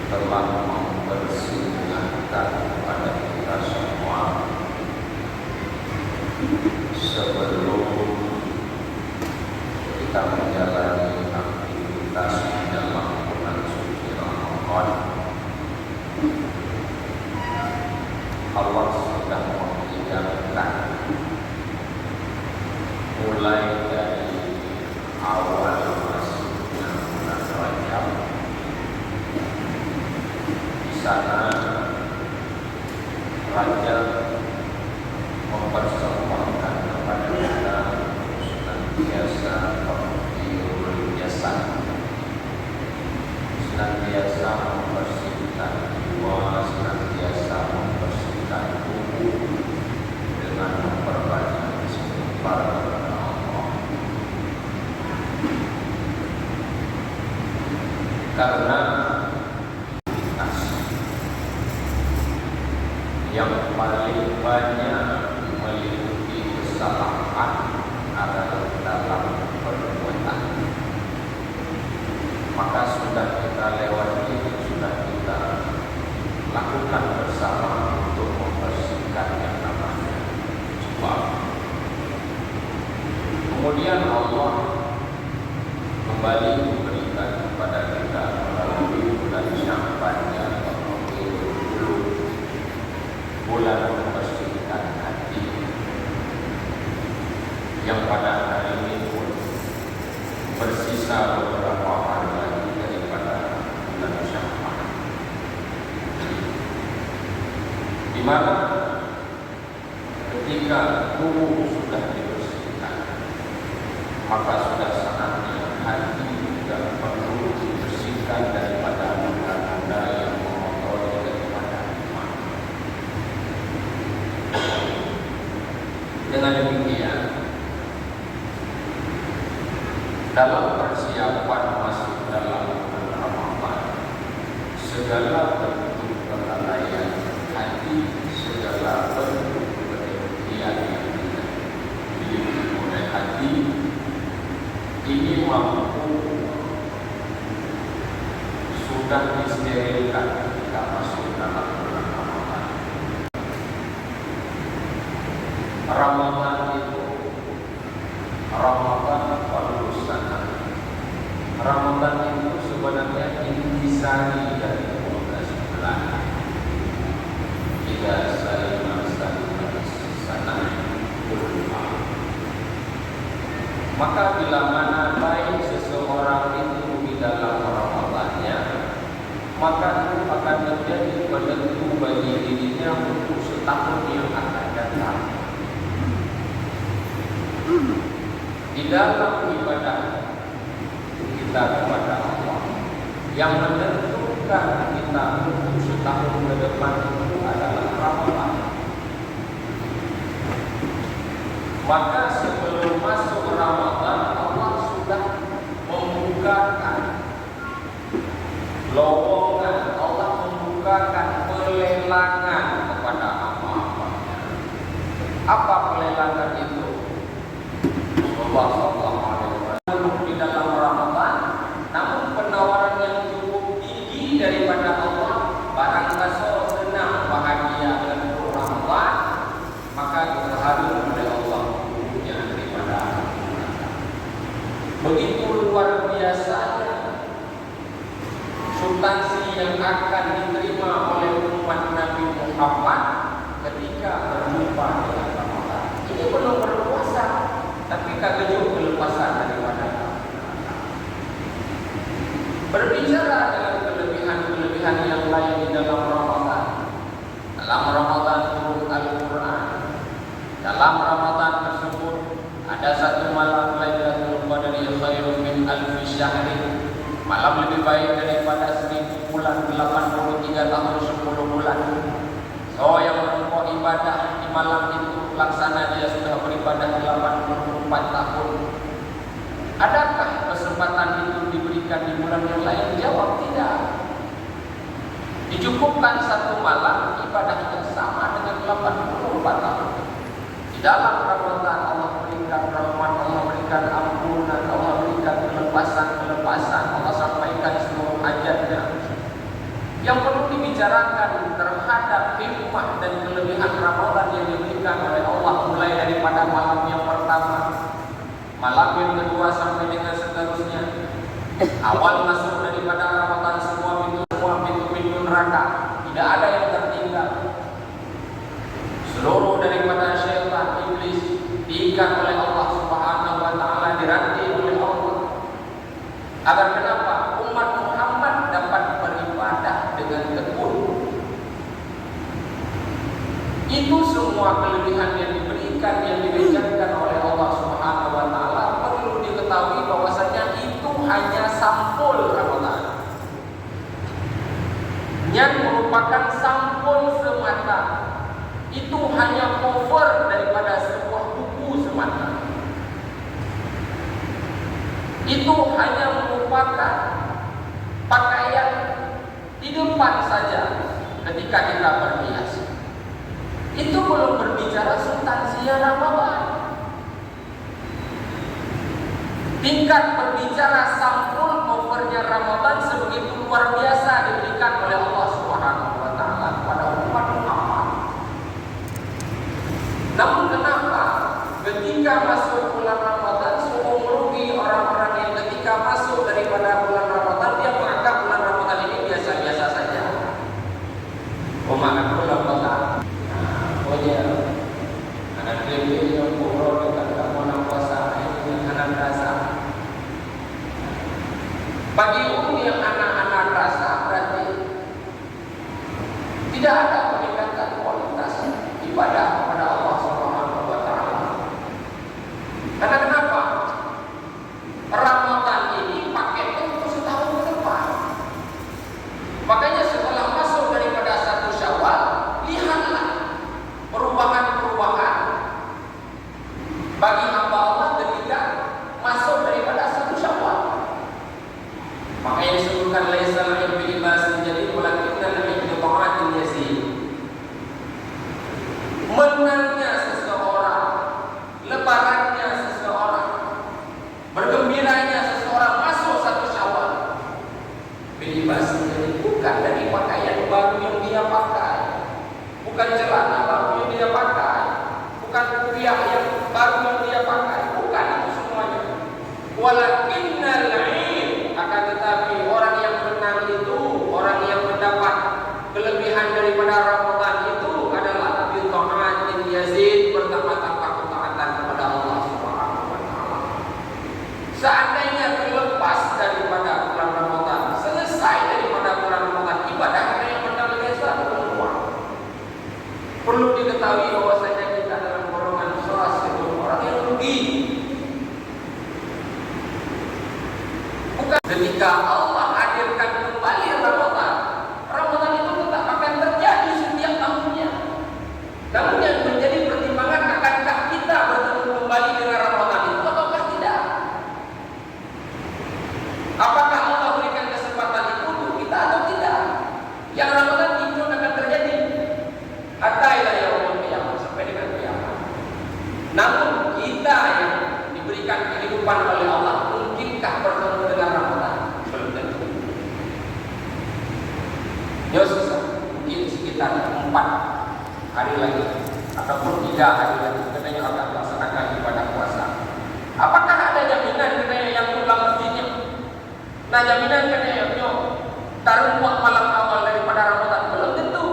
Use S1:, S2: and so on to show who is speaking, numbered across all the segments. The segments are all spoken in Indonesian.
S1: telah mempersilahkan kepada kita semua sebelum kita menjalani aktivitas di dalam bulan suci Ramadan. Allah sudah mengingatkan mulai dari awal masuknya bulan Rajab. Di sana Raja mempersembahkan kepada kita senantiasa berhurul jasa, senantiasa membersihkan jiwa, senantiasa membersihkan tubuh dengan memperbanyak istighfar kepada Allah. Karena yang paling banyak meliputi kesalahan adalah dalam perbuatan. Maka sudah kita lewati, sudah kita lakukan bersama untuk membersihkan yang namanya jiwa. Kemudian Allah kembali memberikan kepada kita melalui bulan Sya'ban yang bulan membersihkan hati, yang pada hari ini pun bersisa beberapa hari lagi daripada bulan Sya'ban, di mana ketika tubuh sudah dibersihkan, maka sudah saatnya hati juga perlu dibersihkan daripada benda-benda yang mengotori daripada iman. Dengan demikian, dalam persiapan masuk dalam bulan Ramadan, segala bentuk kelalaian hati, segala bentuk kedengkian yang dimiliki oleh hati, ini mampu sudah disterilkan ketika masuk dalam bulan Ramadan. Ramadan itu Ramadan Falusana. Ramadan itu sebenarnya intisari dari 12 bulan. Jika saya sana berubah, maka bila mana baik seseorang itu di dalam Ramadannya, maka itu akan menjadi penentu bagi dirinya untuk setahun yang akan datang. Di dalam ibadah kita kepada Allah, yang menentukan kita untuk setahun ke depan itu adalah Ramadan. Maka sebelum masuk Ramadan, Allah sudah membukakan lowongan, Allah membukakan pelelangan kepada hamba-hambanya. Apa pelelangan itu? Allah SAW di dalam Ramadan, namun penawaran yang cukup tinggi daripada Allah. Barang kasih senang bahagia dengan Ramadan, maka terharu oleh Allah punya daripada begitu luar biasanya substansi yang akan diterima oleh umat Nabi Muhammad ketika berjumpa dengan Ramadan. Ini belum berpuasa, tapi kagak kelepasan daripada berbicara dengan kelebihan-kelebihan yang lain di dalam Ramadan. Dalam Ramadan turun Al-Quran. Dalam Ramadan tersebut ada satu malam Lailatul Qadri khairun min alfi syahrin. Malam lebih baik daripada 1000 bulan, 83 tahun 10 bulan. So yang menempuh ibadah di malam itu laksana dia sudah beribadah 84 tahun. Adakah kesempatan itu diberikan di bulan yang lain? Jawab tidak. Dicukupkan satu malam ibadah yang sama dengan 84 tahun. Di dalam Ramadan Allah berikan rahmat, Allah berikan ampunan, Allah berikan kelepasan, Allah sampaikan seluruh hajatnya. Awal masuk daripada Ramadan semua pintu-pintu neraka tidak ada yang tertinggal. Seluruh daripada syaitan iblis diikat oleh Allah Subhanahu wa taala, dirantai oleh Allah. Agar kenapa? Umat Muhammad dapat beribadah dengan tekun. Itu semua kelebihan yang diberikan, yang diberikan oleh Allah Subhanahu wa taala. Perlu diketahui bahwasanya itu hanya sampul Ramadan, yang merupakan sampul semata. Itu hanya cover daripada sebuah buku semata. Itu hanya merupakan pakaian di depan saja ketika kita berhias. Itu belum berbicara substansinya Ramadan. Tingkat berbicara sampul covernya Ramadan sebegitu luar biasa diberikan oleh Allah Subhanahu wa taala kepada umat Muhammad. Namun kenapa ketika masuk bulan Ramadan sungguh merugi orang-orang yang ketika masuk daripada bulan Ramadan dia menganggap bulan Ramadan ini biasa-biasa saja. Menganggap bulan Ramadan, oh ya, anak kecil yang umroh kita mau puasa ini anak rasa. Bagi umum yang anak-anak rasa berarti tidak ada peningkatan kualitas ibadah kepada Allah Subhanahu wa taala. Karena kenapa? Ramadan ini paketnya untuk setahun ke depan. Makanya setelah masuk daripada 1 Syawal, lihatlah perubahan-perubahan bagi hamba Allah ketika masuk daripada 1 Syawal. Makanya disebutkan laisa al-ilmu bil libas jadi walakinna al-ilmu ta'atin yazid. Menangnya seseorang, lebarannya seseorang, bergembiranya seseorang masuk 1 Syawal. Bil libas jadi bukan dari pakaian baru yang dia pakai, bukan celana baru yang dia pakai, bukan kopiah yang baru yang dia pakai, bukan itu semuanya. Walakinnal akan tetapi orang yang menang itu, orang yang mendapat kelebihan daripada Ramadan itu adalah bil ta'atin yazid, bertambah-tambah ketaatan kepada Allah Subhanahu wa taala. Seandainya terlepas daripada bulan Ramadan, selesai daripada bulan Ramadan, ibadah kita yang menang biasa keluar. Perlu diketahui bahwasanya kita dalam golongan salah satu orang yang rugi. Ketika Allah hadirkan kembali Ramadan, Ramadan itu tetap akan terjadi setiap tahunnya. Namun yang menjadi pertimbangan, akankah kita bertemu kembali dengan Ramadan itu ataukah tidak? Apakah Allah berikan kesempatan itu untuk kita atau tidak? Yang Ramadan itu akan terjadi hatta ila yaumil qiyamah, sampai dengan kiamat. Namun kita yang diberikan kehidupan oleh Allah, mungkinkah bertemu dengan Ramadan? Belum tentu. Ya susah. Mungkin sekitar 4 hari lagi ataupun 3 hari lagi katanya akan melaksanakan ibadah puasa. Apakah ada jaminan katanya yang pulang masjidnya? Nah, jaminan katanya yang taruh malam awal daripada Ramadan belum tentu.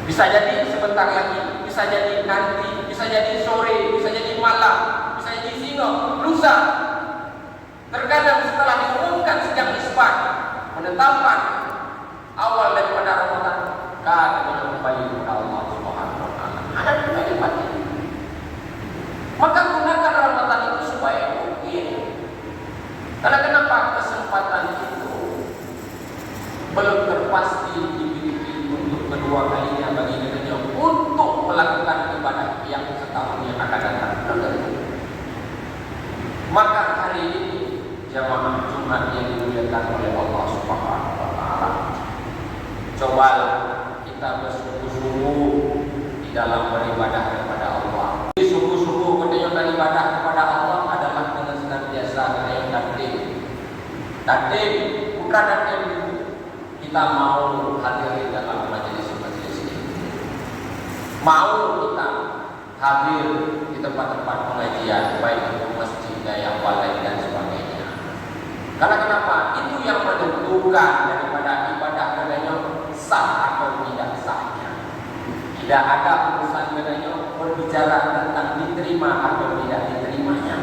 S1: Bisa jadi sebentar lagi, bisa jadi nanti, bisa jadi sore, bisa jadi malam, bisa jadi siang, lusa. Terkadang setelah diumumkan sejak isbat menetapkan awal daripada Ramadan, katanya kembali kepada Allah Subhanahu wa taala. Ada kalimat ini. Maka gunakan Ramadan itu supaya mungkin. Karena kenapa kesempatan itu belum terpasti dimiliki untuk kedua kalinya bagi kita untuk melakukan ibadah yang setahun yang akan datang. Maka hari ini jamaah Jumat yang dimuliakan oleh Allah Subhanahu wa taala, cobalah kita bersungguh-sungguh di dalam beribadah kepada Allah. Sungguh-sungguh ketika ibadah kepada Allah adalah dengan senantiasa kita takdim. Takdim bukan takdim kita mau hadir di dalam majelis-majelis ini. Mau kita hadir di tempat-tempat pengajian, baik itu masjid, yang walai dan sebagainya. Karena kenapa? Itu yang menentukan daripada ibadah katanya sah atau tidak sahnya. Tidak ada urusan katanya berbicara tentang diterima atau tidak diterimanya.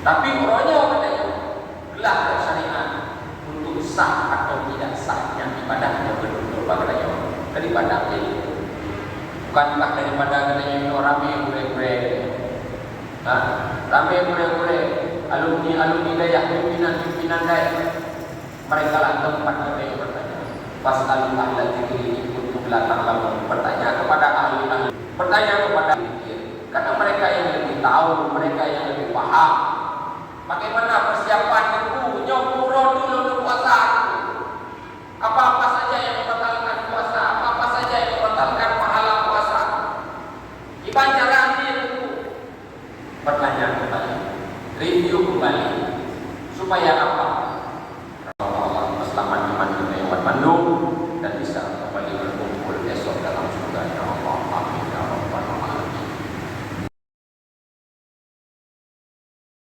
S1: Tapi orangnya katanya gelar syariat untuk sah atau tidak sahnya ibadahnya betul-betul katanya daripada itu. Bukankah daripada katanya orang ramai rame gure-gure alumni daya pimpinan daya, mereka lah tempat mereka bertanya. Fasalu ahla dzikri kuntum la ta'lamun. Bertanya kepada ahli, bertanya kepada dzikir, karena mereka yang lebih tahu, mereka yang lebih paham bagaimana persiapan itu nyopuro dulu puasa. Apa-apa saja yang membatalkan puasa, apa-apa saja yang membatalkan pahala puasa, dibacakan itu. Pertanyaan kembali, review kembali, supaya apa? Allah selamat iman dunia, iman Bandung dan bisa